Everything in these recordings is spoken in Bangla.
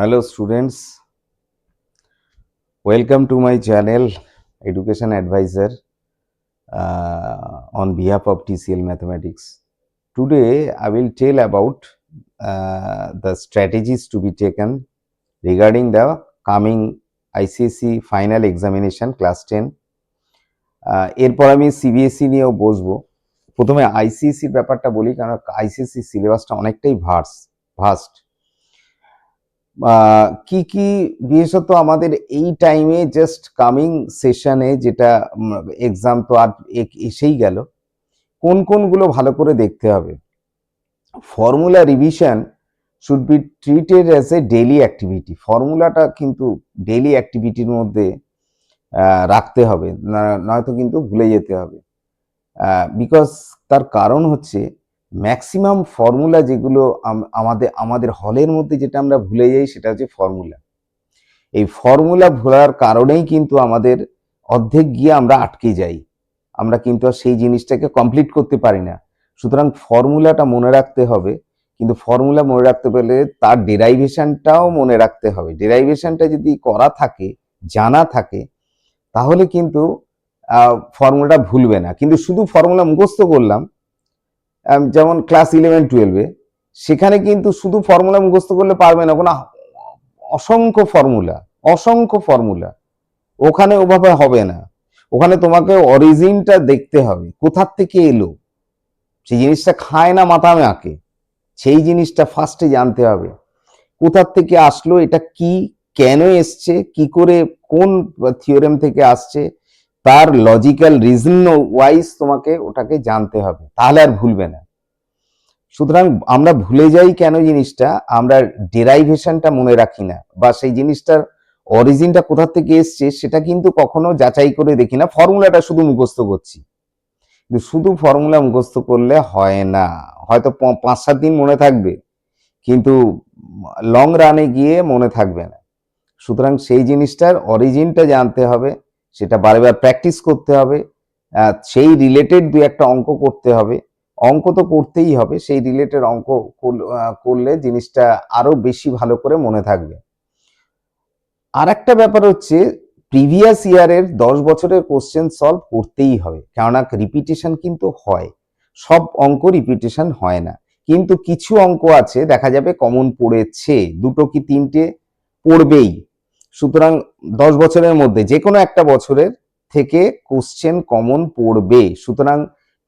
Hello students, welcome to my channel Education Advisor on behalf of TCL Mathematics. Today I will tell about the strategies to be taken regarding the coming ICSE final examination class 10. এরপর আমি সিবিএসই নিয়েও বসবো। প্রথমে আইসিএসসির ব্যাপারটা বলি, কারণ আইসিএসসি সিলেবাসটা অনেকটাই ভাস্ট। কি কি বিশেষত আমাদের এই টাইমে জাস্ট কামিং সেশনে যেটা এক্সাম তো আর এসেই গেল, কোনগুলো ভালো করে দেখতে হবে। Formula revision should be treated as a daily activity. ফর্মুলাটা কিন্তু ডেইলি অ্যাক্টিভিটির মধ্যে রাখতে হবে, নয়তো কিন্তু ভুলে যেতে হবে। বিকজ তার কারণ হচ্ছে ম্যাক্সিমাম ফর্মুলা যেগুলো আমাদের হলের মধ্যে যেটা আমরা ভুলে যাই সেটা হচ্ছে ফর্মুলা। এই ফর্মুলা ভোলার কারণেই কিন্তু আমাদের অর্ধেক গিয়ে আমরা আটকে যাই, আমরা কিন্তু আর সেই জিনিসটাকে কমপ্লিট করতে পারি না। সুতরাং ফর্মুলাটা মনে রাখতে হবে, কিন্তু ফর্মুলা মনে রাখতে পারলে তার ডেরাইভেশনটাও মনে রাখতে হবে। ডেরাইভেশনটা যদি করা থাকে, জানা থাকে, তাহলে কিন্তু ফর্মুলাটা ভুলবে না। কিন্তু শুধু ফর্মুলা মুখস্থ করলাম, যেমন ক্লাস 11-12-এ, সেখানে কিন্তু শুধু ফর্মুলা মুখস্থ করলে পারবে না, কোনো অসংখ্য ফর্মুলা ওখানে ওভাবে হবে না। ওখানে তোমাকে অরিজিনটা দেখতে হবে, কোথার থেকে এলো, সেই জিনিসটা খায় না মাথা আঁকে, সেই জিনিসটা ফার্স্টে জানতে হবে। কোথার থেকে আসলো, এটা কি, কেন এসছে, কি করে, কোন থিওরেম থেকে আসছে, তার লজিক্যাল রিজন ওয়াইজ তোমাকে ওটাকে জানতে হবে, তাহলে আর ভুলবে না। সুতরাং আমরা ভুলে যাই কেন জিনিসটা, আমরা ডেরাইভেশনটা মনে রাখি না, বা সেই জিনিসটার অরিজিনটা কোথা থেকে এসছে সেটা কিন্তু কখনো যাচাই করে দেখি না, ফর্মুলাটা শুধু মুখস্থ করছি। কিন্তু শুধু ফর্মুলা মুখস্থ করলে হয় না, হয়তো 5-7 দিন মনে থাকবে, কিন্তু লং রানে গিয়ে মনে থাকবে না। সুতরাং সেই জিনিসটার অরিজিনটা জানতে হবে, সেটা বারবার প্র্যাকটিস করতে হবে, সেই রিলেটেড 2-একটা অঙ্ক করতে হবে। অঙ্ক তো করতেই হবে, সেই রিলেটেড অঙ্ক করলে জিনিসটা আরো বেশি ভালো করে মনে থাকবে। আর একটা ব্যাপার হচ্ছে, প্রিভিয়াস ইয়ারের 10 বছরের কোশ্চেন সলভ করতেই হবে, কেননা রিপিটেশন কিন্তু হয়, সব অঙ্ক রিপিটেশন হয় না, কিন্তু কিছু অঙ্ক আছে দেখা যাবে কমন পড়েছে, 2 কি 3টে পড়বেই। সুতরাং 10 বছরের মধ্যে যে কোনো একটা বছরের থেকে কোশ্চেন কমন পড়বে। সুতরাং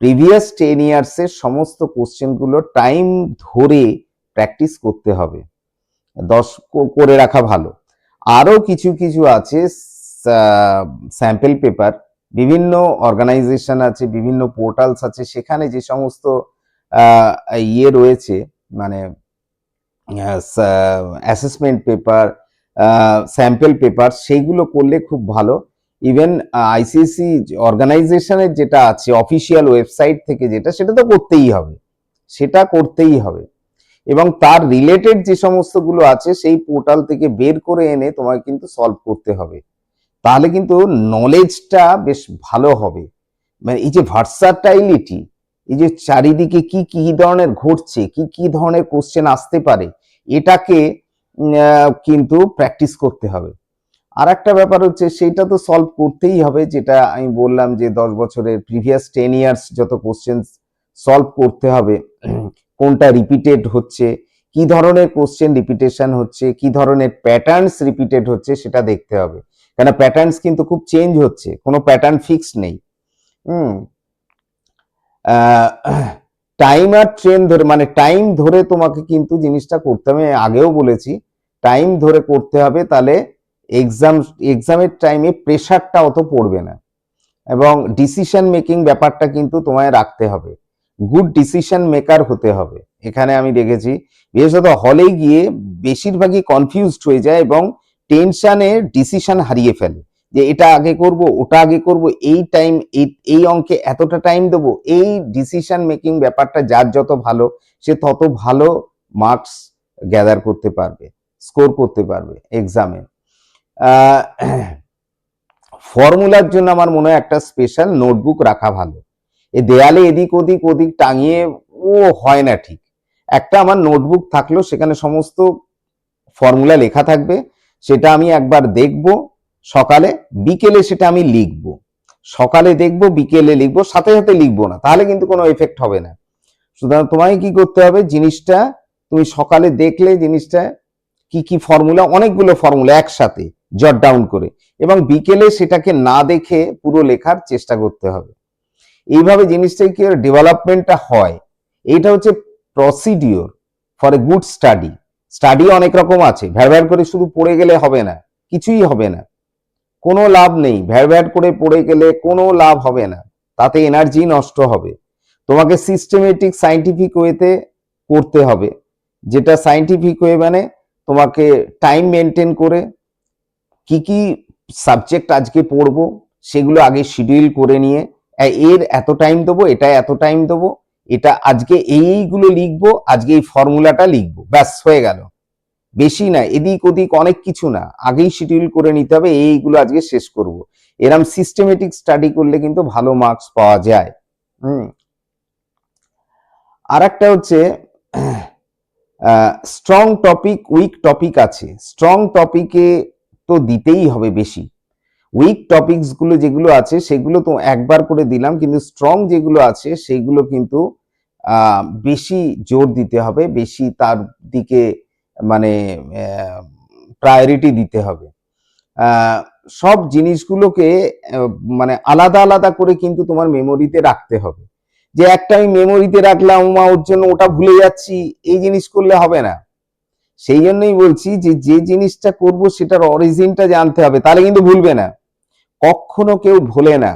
প্রিভিয়াস 10 ইয়ার্সের সমস্ত কোশ্চেনগুলো টাইম ধরে প্র্যাকটিস করতে হবে, 10 করে রাখা ভালো। আরো কিছু কিছু আছে স্যাম্পল পেপার, বিভিন্ন অর্গানাইজেশন আছে, বিভিন্ন পোর্টালস আছে, সেখানে যে সমস্ত রয়েছে, মানে অ্যাসেসমেন্ট পেপার, স্যাম্পল পেপার, সেইগুলো করলে খুব ভালো। ইভেন আইসিএসসি অর্গানাইজেশনের যেটা আছে অফিসিয়াল ওয়েবসাইট থেকে, সেটা তো করতেই হবে, এবং তার রিলেটেড যে সমস্তগুলো আছে সেই পোর্টাল থেকে বের করে এনে তোমাকে কিন্তু সলভ করতে হবে, তাহলে কিন্তু নলেজটা বেশ ভালো হবে। মানে এই যে ভার্সাটাইলিটি, এই যে চারিদিকে কি কি ধরনের ঘটছে, কি কি ধরনের কোশ্চেন আসতে পারে, এটাকে কিন্তু প্র্যাকটিস করতে হবে। আর একটা ব্যাপার হচ্ছে, সেইটা তো সলভ করতেই হবে, যেটা আমি বললাম যে 10 বছরের প্রিভিয়াস 10 ইয়ার্স যত কোশ্চেন সলভ করতে হবে, কোনটা রিপিটেড হচ্ছে, কি ধরনের কোশ্চেন রিপিটেশন হচ্ছে, কি ধরনের প্যাটার্নস রিপিটেড হচ্ছে, সেটা দেখতে হবে। কেন প্যাটার্নস কিন্তু খুব চেঞ্জ হচ্ছে, কোনো প্যাটার্ন ফিক্সড নেই। টাইম আর ট্রেন ধরে, মানে টাইম ধরে তোমাকে কিন্তু জিনিসটা করতে হবে। আমি আগেও বলেছি, টাইম ধরে করতে হবে, তাহলে এক্সামের টাইমে প্রেশারটা অত পড়বে না, এবং ডিসিশন মেকিং ব্যাপারটা কিন্তু তোমায় রাখতে হবে, গুড ডিসিশন মেকার হতে হবে। এখানে আমি দেখেছি বিশেষত হলে গিয়ে বেশিরভাগই কনফিউজড হয়ে যায় এবং টেনশনে ডিসিশন হারিয়ে ফেলে, যে এটা আগে করব, ওটা আগে করব, এই টাইম, এই অঙ্কে এতটা টাইম দেবো। এই ডিসিশন মেকিং ব্যাপারটা যার যত ভালো, সে তত ভালো মার্কস গ্যাদার করতে পারবে, স্কোর করতে পারবে এক্সামে। ফর্মুলার জন্য আমার মনে হয় একটা স্পেশাল নোটবুক রাখা ভালো। এই দেয়ালে এদিক ওদিক টাঙিয়ে ও হয় না ঠিক। একটা আমার নোটবুক থাকলো, সেখানে সমস্ত ফর্মুলা লেখা থাকবে, সেটা আমি একবার দেখব সকালে, বিকেলে সেটা আমি লিখব। সকালে দেখব, বিকেলে লিখব, সাথে সাথে লিখবো না, তাহলে কিন্তু কোনো এফেক্ট হবে না। সুতরাং তোমায় কি করতে হবে, জিনিসটা তুমি সকালে দেখলে জিনিসটা কি কি ফর্মুলা, অনেকগুলো ফর্মুলা একসাথে জট ডাউন করে, এবং বিকেলে সেটাকে না দেখে পুরো লেখার চেষ্টা করতে হবে। এইভাবে জিনিসটা কি ডেভেলপমেন্টটা হয়। এইটা হচ্ছে procedure for a good study. Study অনেক রকম আছে, ভ্যার করে শুধু পড়ে গেলে হবে না, কিছুই হবে না, কোনো লাভ নেই। ভ্যার করে পড়ে গেলে কোনো লাভ হবে না, তাতে এনার্জি নষ্ট হবে। তোমাকে সিস্টেমেটিক সাইন্টিফিক ওয়েতে করতে হবে, যেটা সাইন্টিফিক ওয়ে মানে তোমাকে টাইম মেনটেন করে কি কি সাবজেক্ট আজকে পড়বো সেগুলো আগে শিডিউল করে নিয়ে, এর এত টাইম দেবো, এটা এত টাইম দেবো, এটা আজকে এইগুলো লিখবো, আজকে এই ফর্মুলাটা লিখবো, ব্যাস হয়ে গেল। বেশি না, এদিক ওদিক অনেক কিছু না, আগেই শিডিউল করে নিতে হবে এইগুলো আজকে শেষ করব। এরম সিস্টেমেটিক স্টাডি করলে কিন্তু ভালো মার্কস পাওয়া যায়। আর একটা হচ্ছে স্ট্রং টপিক, উইক টপিক আছে। স্ট্রং টপিকে তো দিতেই হবে বেশি, উইক টপিকস গুলো যেগুলো আছে সেগুলো তো একবার করে দিলাম, কিন্তু স্ট্রং যেগুলো আছে সেগুলো কিন্তু বেশি জোর দিতে হবে, বেশি তার দিকে মানে প্রায়োরিটি দিতে হবে। সব জিনিসগুলোকে মানে আলাদা আলাদা করে কিন্তু তোমার মেমোরিতে রাখতে হবে। যে একটা আমি মেমোরিতে রাখলাম, ওর জন্য ওটা ভুলে যাচ্ছি, এই জিনিস করলে হবে না। সেই জন্যই বলছি যে যে জিনিসটা করব সেটার অরিজিনটা জানতে হবে, তাহলে কিন্তু ভুলবে না। কখনো কেউ ভোলে না,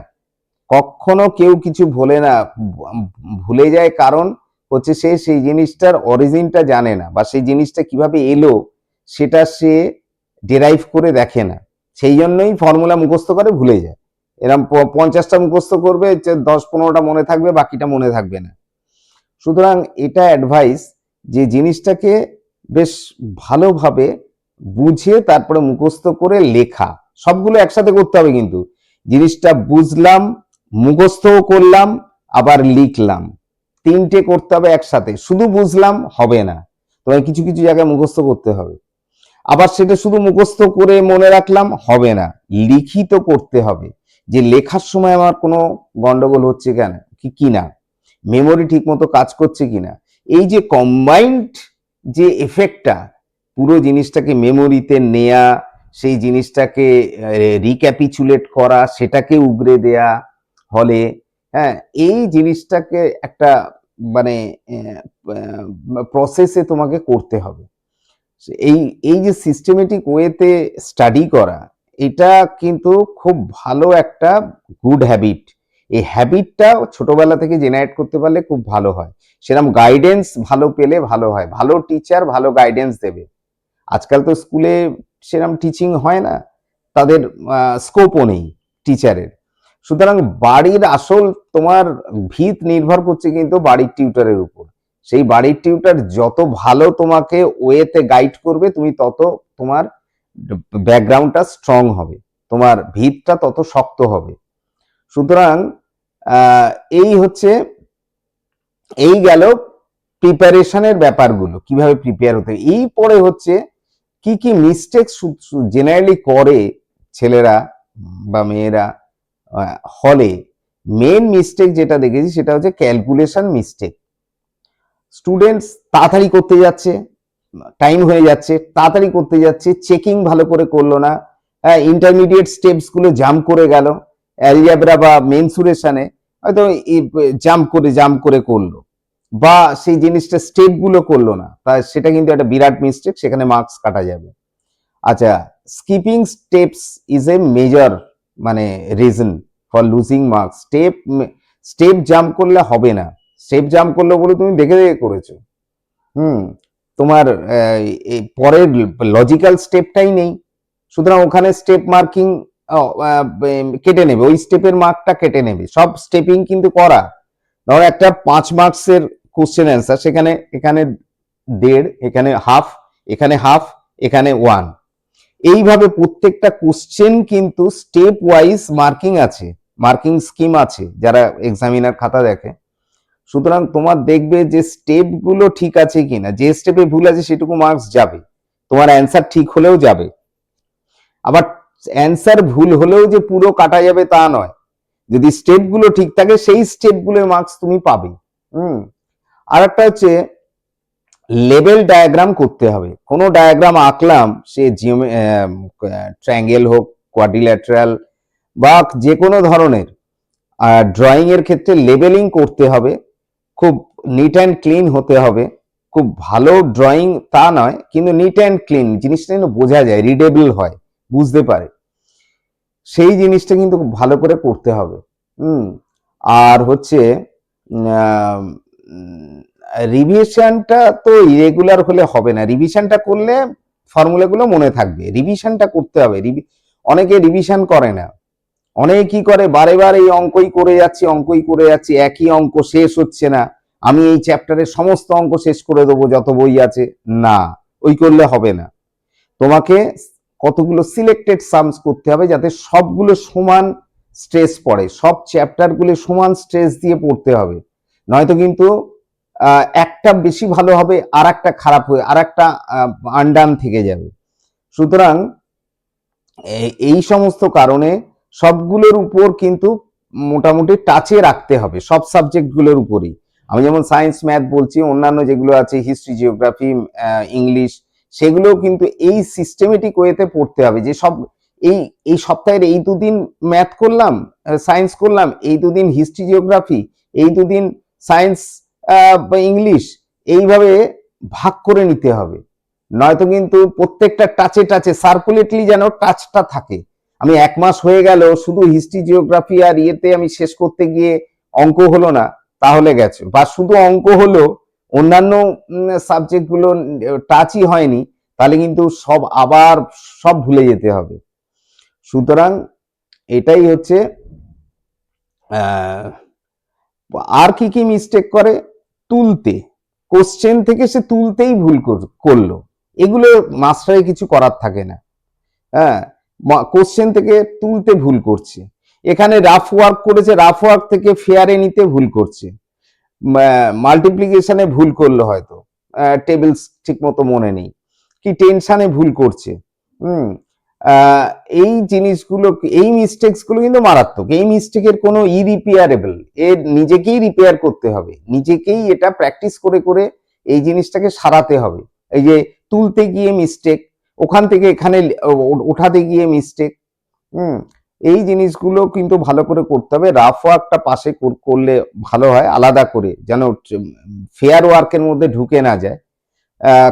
কখনো কেউ কিছু ভোলে না, ভুলে যায় কারণ হচ্ছে সে সেই জিনিসটার অরিজিনটা জানে না, বা সেই জিনিসটা কিভাবে এলো সেটা সে ডেরাইভ করে দেখে না। সেই জন্যই ফর্মুলা মুখস্থ করে ভুলে যায়। এরকম 50টা মুখস্থ করবে, 10-15টা মনে থাকবে, বাকিটা মনে থাকবে না। সুতরাং এটা অ্যাডভাইস যে জিনিসটাকে বেশ ভালোভাবে বুঝে তারপরে মুখস্থ করে লেখা, সবগুলো একসাথে করতে হবে। কিন্তু জিনিসটা বুঝলাম, মুখস্থও করলাম, আবার লিখলাম, তিনটে করতে হবে একসাথে। শুধু বুঝলাম হবে না, তোমায় কিছু কিছু জায়গায় মুখস্থ করতে হবে। আবার সেটা শুধু মুখস্থ করে মনে রাখলাম হবে না, লিখিত করতে হবে, যে লেখার সময় আমার কোনো গন্ডগোল হচ্ছে কেন কি না, মেমোরি ঠিক মতো কাজ করছে কিনা। এই যে কম্বাইন্ড যে এফেক্টটা, পুরো জিনিসটাকে মেমোরিতে নেয়া, সেই জিনিসটাকে রিক্যাপিচুলেট করা, সেটাকে উগরে দেয়া হলে, হ্যাঁ, এই জিনিসটাকে একটা মানে প্রসেসে তোমাকে করতে হবে। এই এই যে সিস্টেমেটিক ওয়েতে স্টাডি করা, এটা কিন্তু খুব ভালো একটা গুড হ্যাবিট। এই হ্যাবিটটা ছোটবেলা থেকে জেনারেট করতে পারলে খুব ভালো হয়। সেরকম গাইডেন্স ভালো পেলে ভালো হয়, ভালো টিচার ভালো গাইডেন্স দেবে। আজকাল তো স্কুলে সেরকম টিচিং হয় না, তাদের স্কোপও নেই টিচারের। সুতরাং বাড়ির আসল তোমার ভিত নির্ভর করছে কিন্তু বাড়ির টিউটরের উপর। সেই বাড়ির টিউটর যত ভালো তোমাকে ওয়েতে গাইড করবে, তুমি তত তোমার ব্যাকগ্রাউন্ডটা স্ট্রং হবে, তোমার ভিতটা তত শক্ত হবে। সুতরাং এই হচ্ছে, এই গেল প্রিপারেশনের ব্যাপারগুলো, কিভাবে প্রিপেয়ার হতে। এই পরে হচ্ছে কি কি মিস্টেক জেনারেলি করে ছেলেরা বা মেয়েরা হলে। মেন মিস্টেক যেটা দেখেছি সেটা হচ্ছে ক্যালকুলেশন মিস্টেক। স্টুডেন্টস তাড়াতাড়ি করতে যাচ্ছে, টাইম হয়ে যাচ্ছে, তাড়াতাড়ি করতে যাচ্ছে, চেকিং ভালো করে করলো না, ইন্টারমিডিয়েট স্টেপস গুলো জাম্প করে গেল, অ্যালজেব্রা বা মেনসুরেশনে হয়তো জাম্প করে করলো, বা সেই জিনিসটা স্টেপ গুলো করলো না, তাই সেটা কিন্তু একটা বিরাট মিস্টেক, সেখানে মার্কস কাটা যাবে। আচ্ছা, skipping steps is a major মানে reason for losing marks. Step jump করলে হবে না, স্টেপ জাম্প করলে বলে তুমি দেখে দেখে করেছো, তোমার পরের লজিক্যাল স্টেপটাই নেই, সুতরাং ওখানে স্টেপ মার্কিং কেটে নেবে, ওই স্টেপের মার্কটা কেটে নেবে। সব স্টেপিং কিন্তু করা, ধরো একটা 5 মার্কসের কোশ্চেন অ্যান্সার, সেখানে এখানে 1.5, এখানে হাফ, এখানে হাফ, এখানে 1, এইভাবে প্রত্যেকটা কোশ্চেন কিন্তু স্টেপ ওয়াইজ মার্কিং আছে, মার্কিং স্কিম আছে যারা এক্সামিনার খাতা দেখে। সুতরাং তোমার দেখবে যে স্টেপ গুলো ঠিক আছে কিনা, যে স্টেপে ভুল আছে সেটুকু মার্কস যাবে, তোমার অ্যান্সার ঠিক হলেও যাবে। আবার অ্যান্সার ভুল হলেও যে পুরো কাটা যাবে তা নয়, যদি স্টেপগুলো ঠিক থাকে সেই স্টেপগুলোর মার্কস তুমি পাবে। আর একটা হচ্ছে লেভেল ডায়াগ্রাম করতে হবে। কোনো ডায়াগ্রাম আঁকলাম, সে ট্রায়াঙ্গেল হোক, কোয়াড্রিল্যাটারাল বা যে কোনো ধরনের ড্রয়িং এর ক্ষেত্রে লেবেলিং করতে হবে, খুব নিট অ্যান্ড ক্লিন হতে হবে। খুব ভালো ড্রয়িং তা নয়, কিন্তু নিট অ্যান্ড ক্লিন জিনিসটা যেন বোঝা যায়, রিডেবল হয়, বুঝতে পারে, সেই জিনিসটা কিন্তু খুব ভালো করে করতে হবে। আর হচ্ছে রিভিশনটা তো ইরেগুলার হলে হবে না, রিভিশনটা করলে ফর্মুলাগুলো মনে থাকবে, রিভিশনটা করতে হবে। অনেকে রিভিশন করে না, অনেকে কি করে বারে বারে এই অঙ্কই করে যাচ্ছি, একই অঙ্ক শেষ হচ্ছে না, আমি এই চ্যাপ্টারের সমস্ত অঙ্ক শেষ করে দেবো যত বই আছে। না, ওই করলে হবে না। তোমাকে কতগুলো সিলেক্টেড সামস করতে হবে যাতে সবগুলো সমান স্ট্রেস পড়ে, সব চ্যাপ্টারগুলো সমান স্ট্রেস দিয়ে পড়তে হবে, নয়তো কিন্তু একটা বেশি ভালো হবে আর একটা খারাপ হয়ে আর একটা আনডান থেকে যাবে। সুতরাং এই সমস্ত কারণে সবগুলোর উপর কিন্তু মোটামুটি টাচে রাখতে হবে, সব সাবজেক্টগুলোর উপরই। আমি যেমন সায়েন্স, ম্যাথ বলছি, অন্যান্য যেগুলো আছে হিস্ট্রি, জিওগ্রাফি, ইংলিশ, সেগুলোও কিন্তু এই সিস্টেমেটিক ওয়েতে পড়তে হবে। যে সব এই সপ্তাহের এই দুদিন ম্যাথ করলাম, সায়েন্স করলাম, এই দুদিন হিস্ট্রি, জিওগ্রাফি, এই দুদিন সায়েন্স বা ইংলিশ, এইভাবে ভাগ করে নিতে হবে। নয়তো কিন্তু প্রত্যেকটা টাচে টাচে সার্কুলেটলি যেন টাচটা থাকে। আমি 1 মাস হয়ে গেল শুধু হিস্ট্রি, জিওগ্রাফি আর ইয়েতে আমি শেষ করতে গিয়ে অঙ্ক হলো না, তাহলে গেছে, বা শুধু অঙ্ক হলো, অন্যান্য সাবজেক্ট গুলো টাচই হয়নি, তাহলে কিন্তু আবার সব ভুলে যেতে হবে। সুতরাং এটাই হচ্ছে। আর কি মিস্টেক করে, তুলতে, কোশ্চেন থেকে সে তুলতেই ভুল করলো, এগুলো মাস্টারে কিছু করার থাকে না। হ্যাঁ, কোশ্চেন থেকে তুলতে ভুল করছে, এখানে রাফ ওয়ার্ক করেছে, রাফ ওয়ার্ক থেকে ফেয়ারে নিতে ভুল করছে, মাল্টিপ্লিকেশনে ভুল করলো, হয়তো টেবিলস ঠিক মতো মনে নেই, কি টেনশনে ভুল করছে। এই জিনিসগুলো, এই মিস্টেকস গুলো কিন্তু মারাত্মক। এই মিস্টেকের কোনো ইরিপেয়ারেবল, এর নিজেকেই রিপেয়ার করতে হবে, নিজেকেই এটা প্র্যাকটিস করে করে এই জিনিসটাকে সারাতে হবে। এই যে তুলতে গিয়ে মিস্টেক, ওখান থেকে এখানে ওঠাতে গিয়ে মিস্টেক, এই জিনিসগুলো কিন্তু ভালো করে করতে হবে। রাফ ওয়ার্কটা পাশে করলে ভালো হয়, আলাদা করে, যেন ফেয়ার ওয়ার্কের মধ্যে ঢুকে না যায়,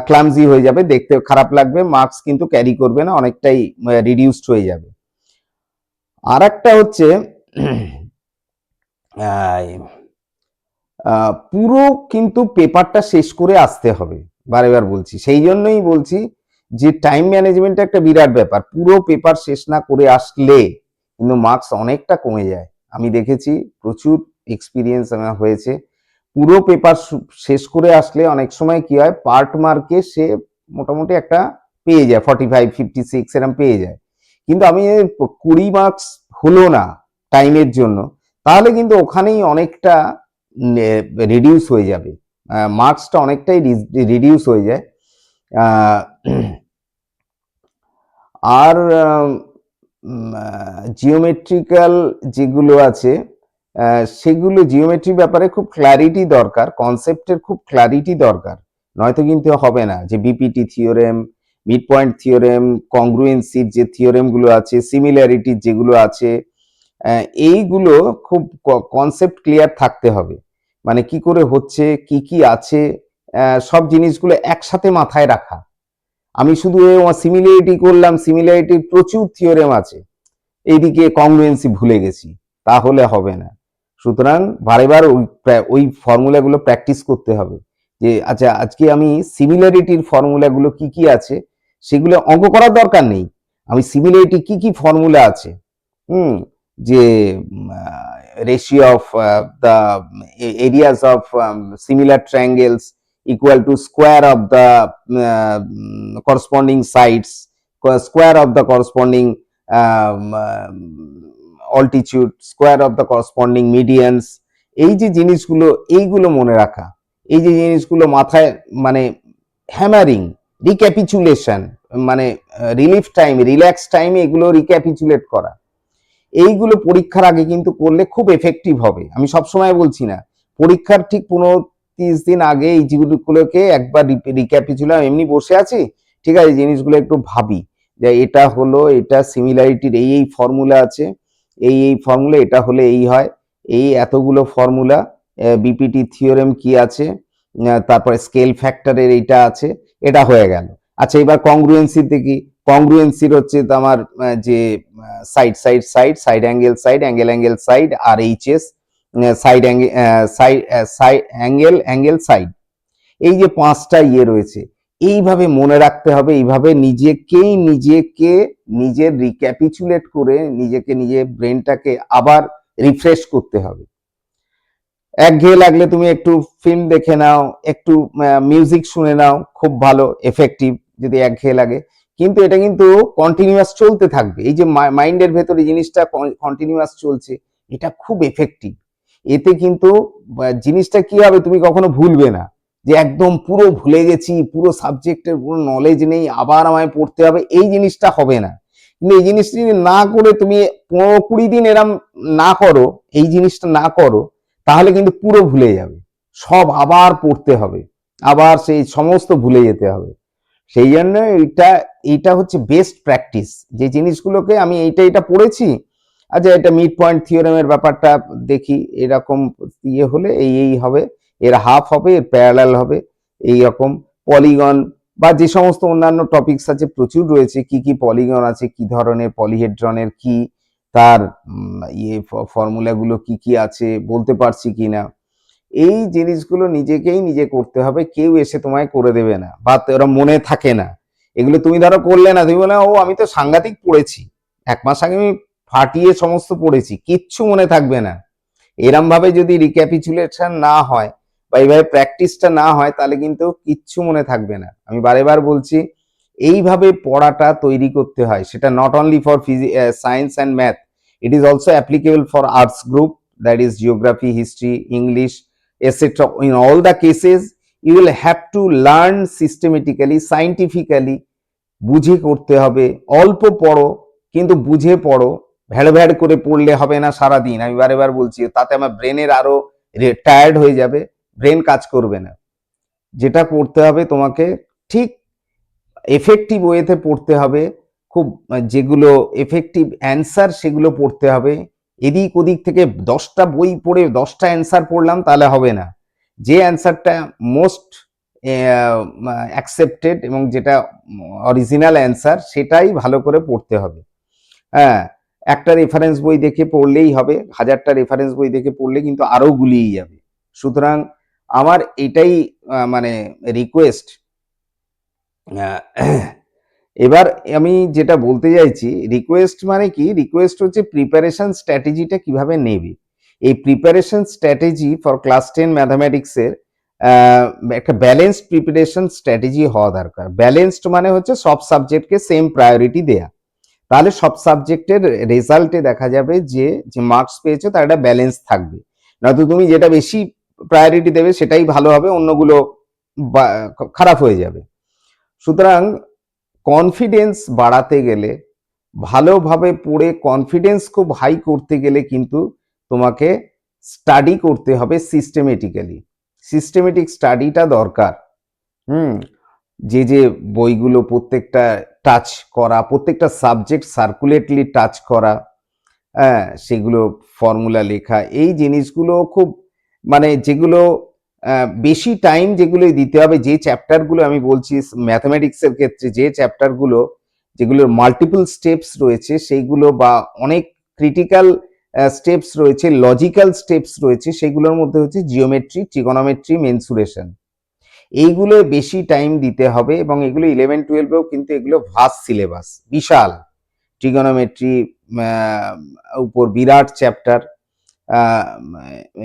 ক্লামজি হয়ে যাবে, দেখতে খারাপ লাগবে, মার্কস কিন্তু ক্যারি করবে না, অনেকটাই রিডিউসড হয়ে যাবে। আর একটা হচ্ছে পুরো কিন্তু পেপারটা শেষ করে আসতে হবে, বারেবার বলছি, সেই জন্যই বলছি যে টাইম ম্যানেজমেন্ট একটা বিরাট ব্যাপার। পুরো পেপার শেষ না করে আসলে কিন্তু মার্কস অনেকটা কমে যায়। আমি দেখেছি, প্রচুর এক্সপিরিয়েন্স আমার হয়েছে। পুরো পেপার শেষ করে আসলে অনেক সময় কি হয়, পার্ট মার্কে সে মোটামুটি একটা পেয়ে যায়, 45, 56 এরকম পেয়ে যায়। কিন্তু আমি 20 মার্কস হলো না টাইমের জন্য, তাহলে কিন্তু ওখানেই অনেকটা রিডিউস হয়ে যাবে, মার্কসটা অনেকটাই রিডিউস হয়ে যায়। আর জিওমেট্রিক্যাল যেগুলো আছে, সেগুলো জিওমেট্রি ব্যাপারে খুব ক্ল্যারিটি দরকার, কনসেপ্টের খুব ক্ল্যারিটি দরকার, নয়তো কিন্তু হবে না। যে BPT theorem, midpoint theorem, কংগ্রুয়েন্সির যে থিওরেম গুলো আছে, সিমিলারিটির যেগুলো আছে, এইগুলো খুব কনসেপ্ট ক্লিয়ার থাকতে হবে। মানে কি করে হচ্ছে, কি কি আছে, সব জিনিসগুলো একসাথে মাথায় রাখা। আমি শুধু সিমিলারিটি করলাম, সিমিলারিটির প্রচুর থিওরেম আছে, এইদিকে কংগ্রুয়েন্সি ভুলে গেছি, তাহলে হবে না। সুতরাং বারেবার ওই ফর্মুলাগুলো প্র্যাকটিস করতে হবে। যে আচ্ছা, আজকে আমি সিমিলারিটির ফর্মুলাগুলো কি কি আছে সেগুলো অঙ্ক করার দরকার নেই, আমি সিমিলারিটি কি কি ফর্মুলা আছে, যে ratio of the areas of similar triangles equal to square of the corresponding sides, square of the corresponding altitude, square of the corresponding medians, এই যে জিনিসগুলো, এইগুলো মনে রাখা, এই যে জিনিসগুলো মাথায় মানে হ্যামারিং, রিক্যাপিচুলেশন, মানে রিলিফ টাইম, রিল্যাক্স টাইমে এগুলো রিক্যাপিচুলেট করা, এইগুলো পরীক্ষার আগে কিন্তু করলে খুব এফেক্টিভ হবে। আমি সবসময় বলছি না, পরীক্ষার ঠিক 15-30 দিন আগে এই জিনিসগুলোকে একবার রিক্যাপিচুলেট, এমনি বসে আছি, ঠিক আছে, জিনিসগুলো একটু ভাবি যে এটা হলো, এটা সিমিলারিটির এই ফর্মুলা আছে, এই ফর্মুলা, এটা হলে এই হয়, এই এতগুলো ফর্মুলা, বিপিটি থিওরেম কি আছে, তারপরে স্কেল ফ্যাক্টরের এইটা আছে, এটা হয়ে গেল। আচ্ছা, এবার কংগ্রুয়েন্সি দেখি। কংগ্রুয়েন্সির হচ্ছে তো আমার যে side side side side angle side angle angle side আর HS side angle angle side, এই যে 5টা ইয়ে রয়েছে, এইভাবে মনে রাখতে হবে। এইভাবে নিজেকে নিজের রিক্যাপিচুলেট করে নিজের ব্রেনটাকে আবার রিফ্রেশ করতে হবে। একঘেয়ে লাগলে তুমি একটু ফিল্ম দেখে নাও, একটু মিউজিক শুনে নাও, খুব ভালো এফেক্টিভ যদি একঘেয়ে লাগে। কিন্তু এটা কিন্তু কন্টিনিউয়াস চলতে থাকবে। এই যে মাইন্ডের ভেতরে জিনিসটা কন্টিনিউয়াস চলছে, এটা খুব এফেক্টিভ। এতে কিন্তু জিনিসটা কি হবে, তুমি কখনো ভুলবে না যে একদম পুরো ভুলে গেছি, পুরো সাবজেক্টের পুরো নলেজ নেই, আবার আমায় পড়তে হবে, এই জিনিসটা হবে না। কিন্তু এই জিনিসটা যদি না করে তুমি 15-20 দিন এরম না করো, এই জিনিসটা না করো, তাহলে কিন্তু পুরো ভুলে যাবে, সব আবার পড়তে হবে, আবার সেই সমস্ত ভুলে যেতে হবে। সেই জন্য এইটা হচ্ছে বেস্ট প্র্যাকটিস। যে জিনিসগুলোকে আমি এটা পড়েছি, আচ্ছা এটা মিড পয়েন্ট থিওরেমের ব্যাপারটা দেখি, এরকম ইয়ে হলে এই হবে, এর হাফ হবে, এর প্যারালাল হবে, এই রকম পলিগন বা যে সমস্ত অন্যান্য টপিকস আছে প্রচুর রয়েছে, কি কি পলিগন আছে, কি ধরনের পলিহেড্রনের কি, তার ইয়ে ফর্মুলাগুলো কি কি আছে বলতে পারছি কিনা, এই জিনিসগুলো নিজে করতে হবে, কেউ এসে তোমায় করে দেবে না, বা ওরা মনে থাকে না। এগুলো তুমি ধরো করলে না, তুমি বলে ও আমি তো সাংঘাতিক পড়েছি, 1 মাস আগে আমি ফাটিয়ে সমস্ত পড়েছি, কিচ্ছু মনে থাকবে না। এরম ভাবে যদি রিক্যাপিচুলেশন না হয় বা এইভাবে প্র্যাকটিসটা না হয়, তাহলে কিন্তু কিচ্ছু মনে থাকবে না। আমি বারেবার বলছি, এইভাবে পড়াটা তৈরি করতে হয়। সেটা not only for science and math, it is also applicable for arts group, that is geography, history, English, etc. In all the cases you will have to learn systematically, scientifically, বুঝে করতে হবে। অল্প পড়ো কিন্তু বুঝে পড়ো, ভ্যাড় ভ্যাড় করে পড়লে হবে না সারাদিন। আমি বারেবার বলছি, তাতে আমার ব্রেনের আরো টায়ার্ড হয়ে যাবে, ব্রেন কাজ করবে না। যেটা পড়তে হবে তোমাকে, ঠিক এফেক্টিভ ওয়েতে পড়তে হবে, খুব যেগুলো এফেক্টিভ অ্যান্সার সেগুলো পড়তে হবে। এদিক ওদিক থেকে 10টা বই পড়ে 10টা অ্যান্সার পড়লাম তাহলে হবে না। যে অ্যান্সারটা মোস্ট অ্যাকসেপ্টেড এবং যেটা অরিজিনাল অ্যান্সার, সেটাই ভালো করে পড়তে হবে। হ্যাঁ, একটা রেফারেন্স বই দেখে পড়লেই হবে, 1000টা রেফারেন্স বই দেখে পড়লে কিন্তু আরো গুলিয়ে যাবে। সুতরাং আমার এটাই মানে রিকোয়েস্ট। এবার আমি যেটা বলতে চাইছি, রিকোয়েস্ট মানে কি, রিকোয়েস্ট হচ্ছে প্রিপারেশন স্ট্র্যাটেজিটা কিভাবে নেবে। এই প্রিপারেশন স্ট্র্যাটেজি ফর ক্লাস 10 ম্যাথামেটিক্সের একটা ব্যালেন্সড প্রিপারেশন স্ট্র্যাটেজি হওয়া দরকার। ব্যালেন্সড মানে হচ্ছে সব সাবজেক্টকে সেম প্রায়োরিটি দেয়া, তাহলে সব সাবজেক্টের রেজাল্টে দেখা যাবে যে মার্কস পেয়েছো তার একটা ব্যালেন্স থাকবে। নয়তো তুমি যেটা বেশি প্রায়োরিটি দেবে সেটাই ভালো হবে, অন্যগুলো খারাপ হয়ে যাবে। সুতরাং কনফিডেন্স বাড়াতে গেলে, ভালোভাবে পড়ে কনফিডেন্স খুব হাই করতে গেলে কিন্তু তোমাকে স্টাডি করতে হবে সিস্টেমেটিক্যালি। সিস্টেমেটিক স্টাডিটা দরকার। যে বইগুলো প্রত্যেকটা টাচ করা, প্রত্যেকটা সাবজেক্ট সার্কুলেটলি টাচ করা, হ্যাঁ, সেগুলো ফর্মুলা লেখা, এই জিনিসগুলো খুব মানে যেগুলো বেশি টাইম যেগুলো দিতে হবে, যে চ্যাপ্টারগুলো আমি বলছি ম্যাথমেটিক্সের ক্ষেত্রে, যে চ্যাপ্টারগুলো যেগুলোর মাল্টিপল স্টেপস রয়েছে সেইগুলো, বা অনেক ক্রিটিক্যাল স্টেপস রয়েছে, লজিক্যাল স্টেপস রয়েছে, সেগুলোর মধ্যে হচ্ছে জিওমেট্রি, ট্রিগোনোমেট্রি, মেনসুরেশন, এইগুলো বেশি টাইম দিতে হবে। এবং এগুলো 11-12-এও কিন্তু এগুলো ভাস্ট সিলেবাস, বিশাল। ট্রিগোনোমেট্রি উপর বিরাট চ্যাপ্টার,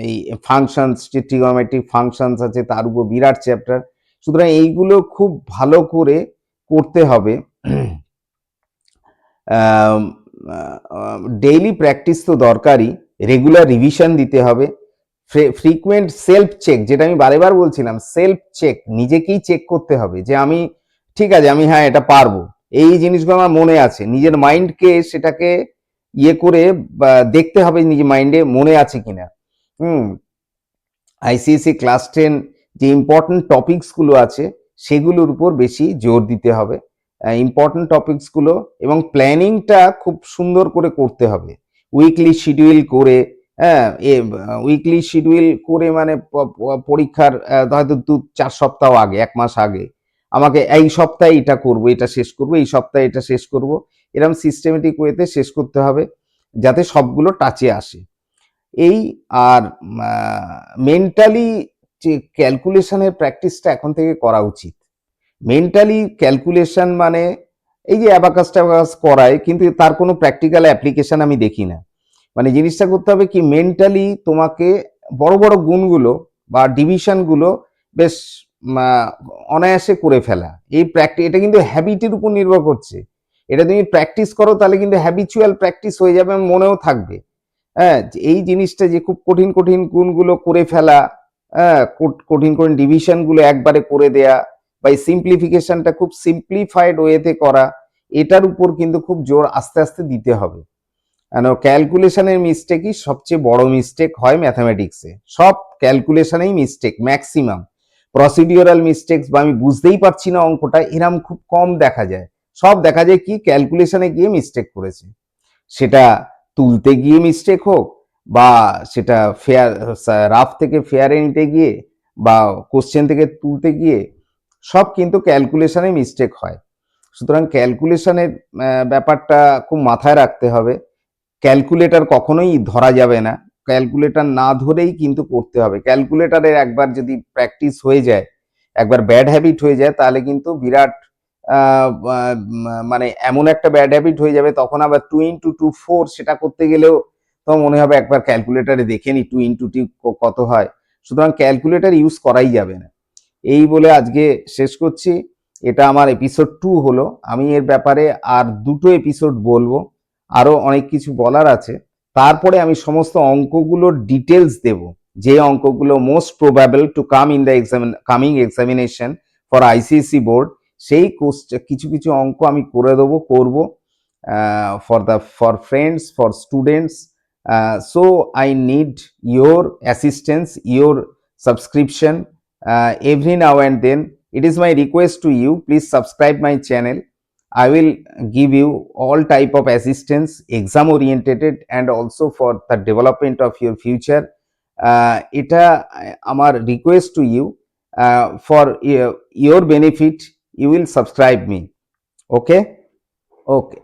এই ফাংশনস, যে ট্রিগোনোমেট্রিক ফাংশনস আছে তার উপর বিরাট চ্যাপ্টার। সুতরাং এইগুলো খুব ভালো করে করতে হবে। ডেইলি প্র্যাকটিস তো দরকারই, রেগুলার রিভিশন দিতে হবে, ফ্রিকুয়েন্ট সেলফ চেক, যেটা আমি বারেবার বলছিলাম, সেলফ চেক, নিজেকেই চেক করতে হবে যে আমি ঠিক আছে, আমি হ্যাঁ এটা পারবো, এই জিনিসগুলো আমার মনে আছে, নিজের মাইন্ডকে সেটাকে ইয়ে করে দেখতে হবে নিজের মাইন্ডে মনে আছে কিনা। হুম। আইসিএসসি ক্লাস 10 যে ইম্পর্টেন্ট টপিকসগুলো আছে সেগুলোর উপর বেশি জোর দিতে হবে, ইম্পর্টেন্ট টপিকসগুলো, এবং প্ল্যানিংটা খুব সুন্দর করে করতে হবে, উইকলি শিডিউল করে। হ্যাঁ, উইকলি শিডিউল করে মানে পরীক্ষার হয়তো 2-4 সপ্তাহ আগে, 1 মাস আগে আমাকে এই সপ্তাহে এটা করব, এটা শেষ করব, এই সপ্তাহে এটা শেষ করব, এরকম সিস্টেমেটিক ওয়েতে শেষ করতে হবে যাতে সবগুলো টাচে আসে। এই আর মেন্টালি যে ক্যালকুলেশনের প্র্যাকটিসটা এখন থেকে করা উচিত। মেন্টালি ক্যালকুলেশন মানে এই যে অ্যাবাকাস ট্যাবাকাস করায়, কিন্তু তার কোনো প্র্যাকটিক্যাল অ্যাপ্লিকেশন আমি দেখি না। মানে জিনিসটা করতে হবে কি, মেন্টালি তোমাকে বড় বড় গুণগুলো বা ডিভিশনগুলো বেশ অনায়াসে করে ফেলা। এই এটা কিন্তু হ্যাবিটের উপর নির্ভর করছে। এটা তুমি প্র্যাকটিস করো তাহলে কিন্তু হ্যাবিচুয়াল প্র্যাকটিস হয়ে যাবে, মনেও থাকবে। হ্যাঁ, এই জিনিসটা যে খুব কঠিন কঠিন গুণগুলো করে ফেলা, হ্যাঁ, কঠিন কঠিন ডিভিশন গুলো একবারে করে দেয়া, বা এই সিম্পলিফিকেশনটা খুব সিম্পলিফাইড ওয়েতে করা, এটার উপর কিন্তু খুব জোর আস্তে আস্তে দিতে হবে। কেন ক্যালকুলেশনের মিস্টেকই সবচেয়ে বড় মিস্টেক হয় ম্যাথামেটিক্সে, সব ক্যালকুলেশনেই মিস্টেক ম্যাক্সিমাম। প্রসিডিওরাল মিস্টেক্স বা আমি বুঝতেই পারছি না অঙ্কটা, এরম খুব কম দেখা যায়। সব দেখা যায় কি ক্যালকুলেশনে গিয়ে মিস্টেক করেছে, সেটা তুলতে গিয়ে মিস্টেক হোক, বা সেটা ফেয়ার রাফ থেকে ফেয়ারে নিতে গিয়ে, বা কোশ্চেন থেকে তুলতে গিয়ে, সব কিন্তু ক্যালকুলেশনে মিস্টেক হয়। সুতরাং ক্যালকুলেশনের ব্যাপারটা খুব মাথায় রাখতে হবে। ক্যালকুলেটর কখনোই ধরা যাবে না, ক্যালকুলেটর না ধরেই কিন্তু করতে হবে। ক্যালকুলেটরের একবার যদি প্র্যাকটিস হয়ে যায়, একবার ব্যাড হ্যাবিট হয়ে যায়, তাহলে কিন্তু বিরাট মানে এমন একটা ব্যাড হ্যাবিট হয়ে যাবে, তখন আবার 2 into 2 4 সেটা করতে গেলেও তো মনে হবে একবার ক্যালকুলেটরে দেখে নি 2 into 2 কত হয়। সুতরাং ক্যালকুলেটর ইউজ করাই যাবে না। এই বলে আজকে শেষ করছি। এটা আমার এপিসোড 2 হলো। আমি এর ব্যাপারে আর 2টো এপিসোড বলবো, আরো অনেক কিছু বলার আছে। তারপরে আমি সমস্ত অঙ্কগুলোর ডিটেলস দেব, যে অঙ্কগুলো most probable to come in the coming examination for ICSC board, সেই কিছু কিছু অঙ্ক আমি করে দেবো, করবো for friends, for students. So I need your assistance, your subscription every now and then. It is my request to you, please subscribe my channel. I will give you all type of assistance, exam oriented and also for the development of your future. এটা আমার request to you, for your benefit you will subscribe me. Okay. Okay.